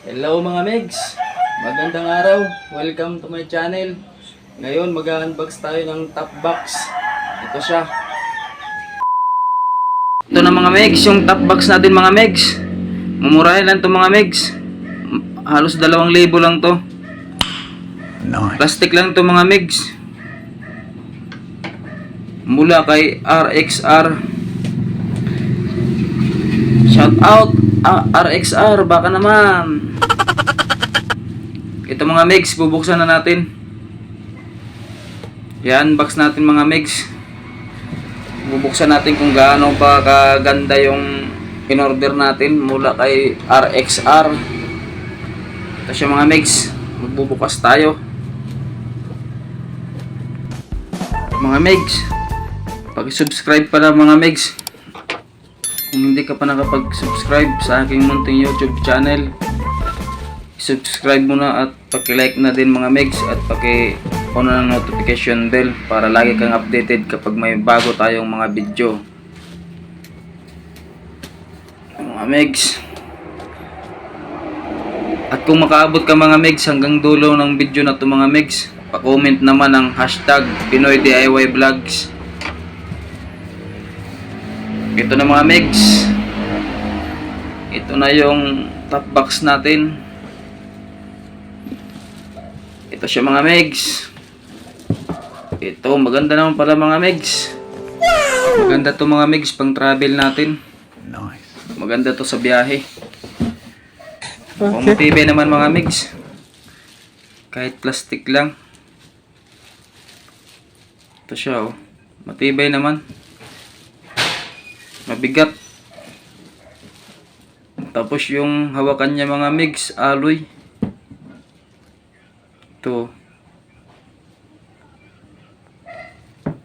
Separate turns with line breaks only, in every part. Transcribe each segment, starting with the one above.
Hello mga Megs! Magandang araw! Welcome to my channel. Ngayon mag-unbox tayo ng top box. Ito siya. Ito na mga Megs, yung top box natin mga Megs. Mumurahin lang to mga Megs. Halos 2,000 lang to. Nice. Plastic lang to mga Megs. Mula kay RXR. Shout out RXR, baka naman. Ito mga Megs, bubuksan na natin. Yan, box natin mga Megs. Bubuksan natin kung gaano pa kaganda yung in-order natin mula kay RXR. Ito siya mga Megs, magbubukas tayo. Mga Megs, pag-subscribe pala mga Megs. Kung hindi ka pa nakapag-subscribe sa aking munting YouTube channel, subscribe mo na at paki-like na din mga Megs at paki-on na ng notification bell para lagi kang updated kapag may bago tayong mga video. Mga Megs. At kung makaabot ka mga Megs hanggang dulo ng video na to mga Megs, pa-comment naman ang hashtag Pinoy DIY Vlogs. Ito na mga Megs. Ito na yung top box natin. Ito siya mga Megs. Ito, maganda naman pala mga Megs. Maganda to mga Megs pang travel natin. Nice. Maganda to sa biyahe. Pang-matibay naman mga Megs. Kahit plastic lang. Ito siya oh. Matibay naman. Mabigat. Tapos yung hawakan niya mga Megs, alloy. Ito.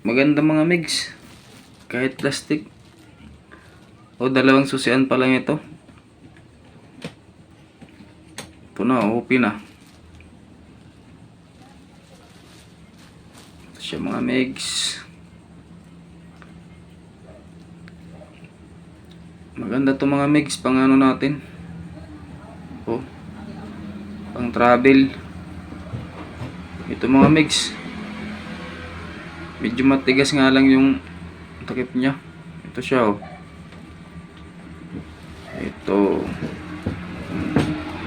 Maganda mga Megs. Kahit plastic. O, 2 susian pa lang ito. Ito na, open na. Ito siya mga Megs. Maganda to mga Megs, pang ano natin. Oh. Pang travel. Ito mga Megs. Medyo matigas nga lang yung takip niya. Ito siya oh.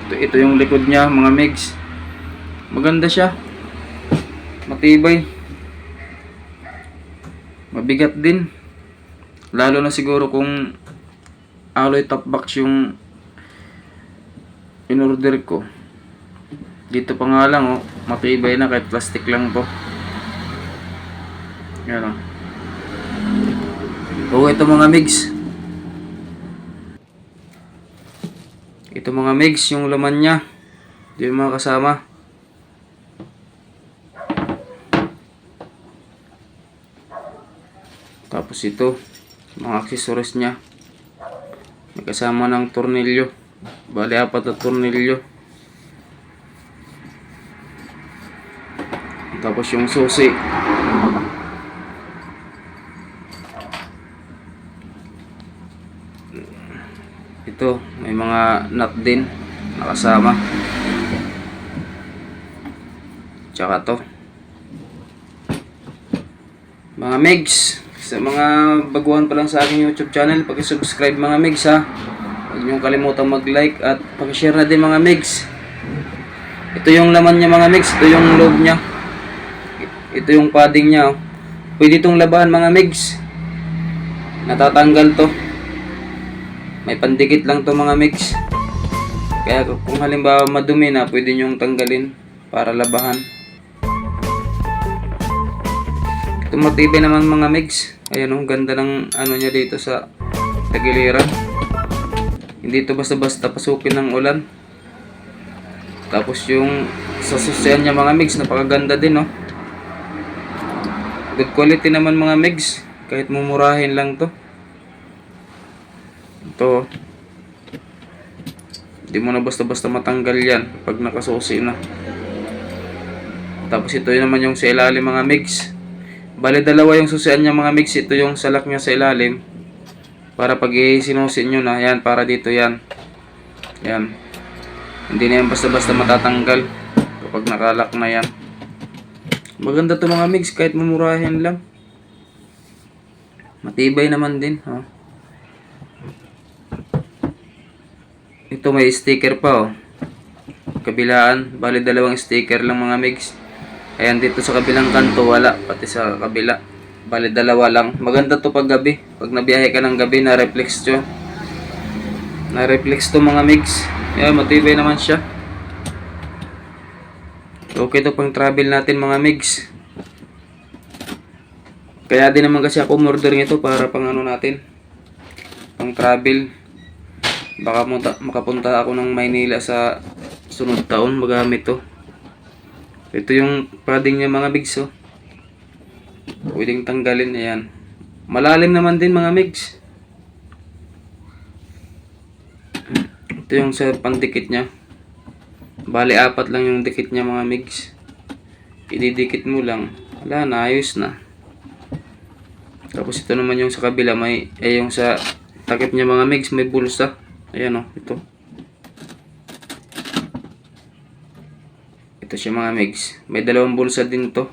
Ito yung likod niya mga Megs. Maganda siya. Matibay. Mabigat din. Lalo na siguro kung alloy top box yung in-order ko. Dito pa nga lang oh, matibay na kahit plastic lang to. Yan oh. Oh, ito mga Megs. Ito mga Megs, yung laman niya. Ito yung mga kasama. Tapos ito, mga accessories niya. May kasama ng tornilyo. Bali 4 na tornilyo. Tapos yung susi. Ito, may mga nut din nakasama. Tsaka to. Mga Megs, sa mga baguhan pa lang sa aking YouTube channel, paki-subscribe mga Megs ha. Huwag niyong kalimutang mag-like at paki-share na din mga Megs. Ito yung laman niya mga Megs, ito yung loob niya. Ito yung padding niya oh. Pwede itong labahan mga Megs. Natatanggal to. May pandikit lang to mga Megs. Kaya kung halimbawa madumi na, pwede niyong tanggalin para labahan. Ito matibay naman mga Megs. Ayan oh, ganda ng ano niya dito sa tagiliran. Hindi ito basta-basta pasukin ng ulan. Tapos yung sa susian niya mga Megs, napakaganda din oh. Good quality naman mga Megs. Kahit mumurahin lang to. Ito. Hindi mo na basta-basta matanggal yan pag nakasusi na. Tapos ito naman yung sa ilalim mga Megs. Bale 2 yung susian niya mga Megs. Ito yung salak niya sa ilalim. Para pag sinusin nyo na. Yan, para dito yan. Yan. Hindi na yan basta-basta matatanggal kapag nakalak na yan. Maganda to mga migs, kahit mamurahin lang. Matibay naman din. Oh. Ito may sticker pa oh. Kabilaan, bali dalawang sticker lang mga migs. Ayan, dito sa kabilang kanto wala, pati sa kabila bali dalawa lang. Maganda to pag gabi, pag nabiyahe ka ng gabi, na-reflex to. Na-reflex to mga migs. Ayan, matibay naman siya. Okay to pang travel natin mga migs. Kaya din naman kasi ako umorder nito para pang ano natin, pang travel. Baka makapunta ako ng Maynila sa sunod taon, magamit to. Ito yung padding niya mga migs oh. Pwedeng tanggalin, ayan. Malalim naman din mga migs. Ito yung sa pandikit niya. Bali 4 lang yung dikit niya mga migs. Ididikit mo lang, wala na, ayos na. Tapos ito naman yung sa kabila, may yung sa takip niya mga migs, may bulsa. Ayan oh, ito. Ito siya mga migs. May dalawang bulsa din to.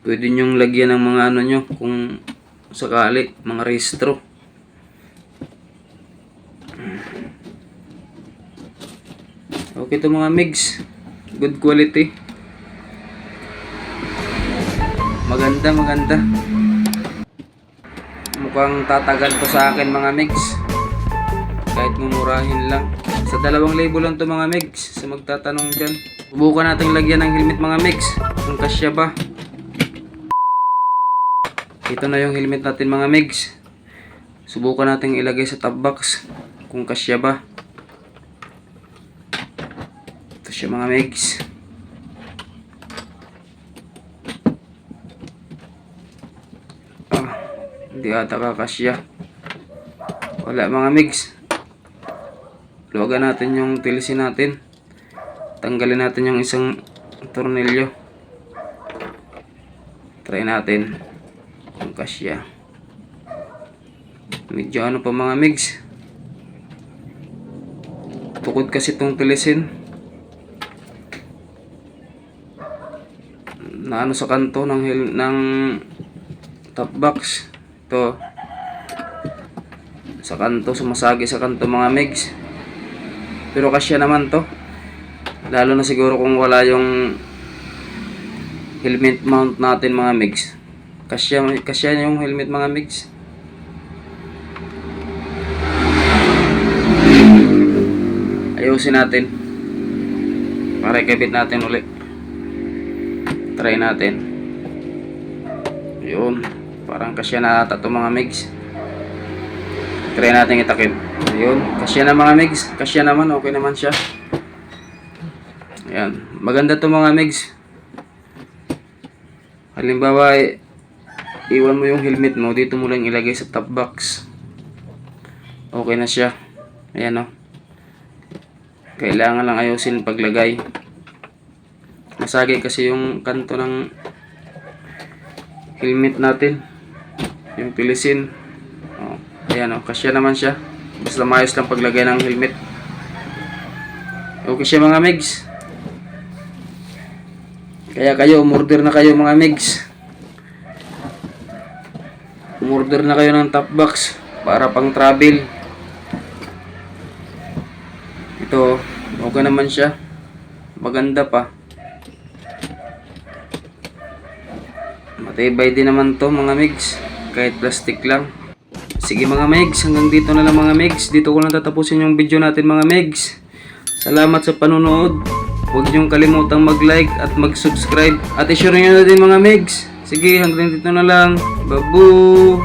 Pwede nyong lagyan ng mga ano nyo kung sakali, mga rehistro. Okay to mga migs. Good quality. Maganda, maganda. Mukhang tatagal to sa akin mga migs. Kahit mumurahin lang. Sa 2,000 lang to mga migs. Sa magtatanong dyan. Subukan natin lagyan ng helmet mga migs. Kung kasya ba. Ito na yung helmet natin mga migs. Subukan natin ilagay sa top box. Kung kasya ba. Ito siya mga migs. Hindi ata kakasya. Wala mga migs. Luwagan natin yung tilisin natin. Tanggalin natin yung isang tornilyo. Try natin kung kasya. Medyo ano pa mga migs. Tukod kasi itong tilisin. Na ano sa kanto ng top box. Ito. Sa kanto, sumasagi sa kanto mga migs. Pero kasya naman to. Lalo na siguro kung wala yung helmet mount natin mga migs. Kasya yung helmet mga migs. Ayusin natin. Para ikabit natin ulit. Try natin. Yun. Parang kasya na ata to mga migs. Try natin itakip. Ayun. Kasya na mga migs. Kasya naman. Okay naman siya. Ayan. Maganda to mga migs. Halimbawa, iwan mo yung helmet mo. Dito mo lang ilagay sa top box. Okay na siya. Ayan o. Kailangan lang ayusin paglagay. Masagi kasi yung kanto ng helmet natin. Yung pilisin. Ayan o, kasya naman siya. Basta maayos lang paglagay ng helmet. Okay siya mga migs. Kaya kayo, umorder na kayo mga migs. Umorder na kayo ng top box para pang travel. Ito, okay naman siya. Maganda pa. Matibay din naman to mga migs. Kahit plastic lang. Sige mga megs, hanggang dito na lang mga megs. Dito ko lang tatapusin yung video natin mga megs. Salamat sa panonood. Huwag niyong kalimutang mag-like at mag-subscribe. At i-share nyo na din mga megs. Sige, hanggang dito na lang. Babu!